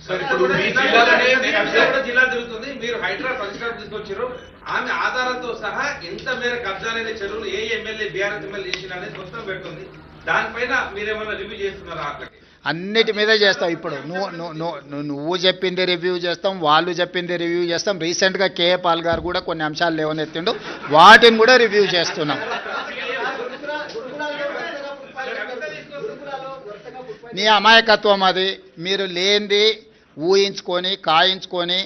Sir ఇప్పుడు మీ జిల్లాలోనే జిల్లా తిరుగుతుంది. మీరు హైదరాబాద్ పరిష్కారం తీసుకొచ్చారు. ఆమె ఆధారాలతో సహా ఎంత మేర కబ్జాలైన చెరువులు ఏ ఎమ్మెల్యే బీఆర్ఎస్ ఎమ్మెల్యే చేసిన అనేది మొత్తం పెడుతుంది. దానిపైన మీరేమన్నా రివ్యూ చేస్తున్నారా? అట్లకి అన్నిటి మీద చేస్తాం. ఇప్పుడు నువ్వు చెప్పింది రివ్యూ చేస్తాం, వాళ్ళు చెప్పింది రివ్యూ చేస్తాం. రీసెంట్గా కేఏ పాల్ గారు కూడా కొన్ని అంశాలు లేవనెత్తిండు, వాటిని కూడా రివ్యూ చేస్తున్నాం. నీ అమాయకత్వం అది. మీరు లేనిది ఊహించుకొని కాయించుకొని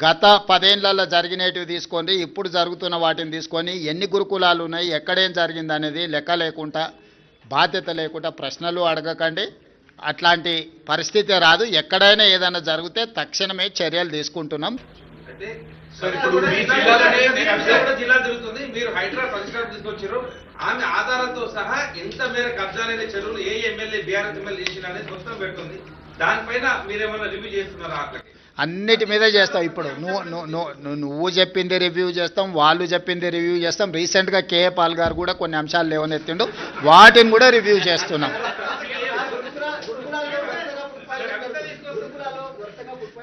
గత 10 ఏళ్లలో జరిగినవి తీసుకొని ఇప్పుడు జరుగుతున్న వాటిని తీసుకొని ఎన్ని గురుకులాలు ఉన్నాయి, ఎక్కడేం జరిగింది అనేది లెక్క లేకుండా, బాధ్యత లేకుండా ప్రశ్నలు అడగకండి. అట్లాంటి పరిస్థితి రాదు. ఎక్కడైనా ఏదైనా జరిగితే తక్షణమే చర్యలు తీసుకుంటున్నాం. అంటే సార్ ఇప్పుడు మీ జిల్లాలోనే జిల్లా తిరుగుతుంది. మీరు హైదరాబాద్ పరిష్కారం తీసుకొచ్చారు. ఆమె ఆధారాలతో సహా ఎంత మేర కబ్జాలైన చెరువులు ఏ ఎమ్మెల్యే బీఆర్ఎస్ ఎమ్మెల్యే చేసిన అనేది మొత్తం పెడుతుంది. దానిపైన మీరేమన్నా రివ్యూ చేస్తున్నారా? అట్లకి అన్నిటి మీద చేస్తాం. ఇప్పుడు నువ్వు చెప్పింది రివ్యూ చేస్తాం, వాళ్ళు చెప్పింది రివ్యూ చేస్తాం. రీసెంట్గా కేఏ పాల్ గారు కూడా కొన్ని అంశాలు లేవనెత్తిండు, వాటిని కూడా రివ్యూ చేస్తున్నాం.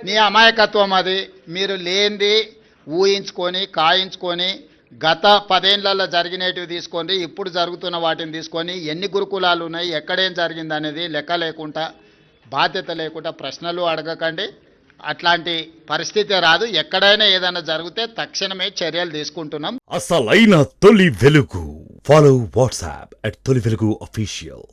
నీ అమాయకత్వం అది. మీరు లేనిది ఊహించుకొని కాయించుకొని గత 10 ఏళ్లలో జరిగినవి తీసుకొని ఇప్పుడు జరుగుతున్న వాటిని తీసుకొని ఎన్ని గురుకులాలు ఉన్నాయి, ఎక్కడేం జరిగింది అనేది లెక్క లేకుండా, బాధ్యత లేకుండా ప్రశ్నలు అడగకండి. అట్లాంటి పరిస్థితి రాదు. ఎక్కడైనా ఏదైనా జరిగితే తక్షణమే చర్యలు తీసుకుంటున్నాం. అసలైన తొలి వెలుగు. ఫాలో వాట్సాప్ @తొలి వెలుగు official.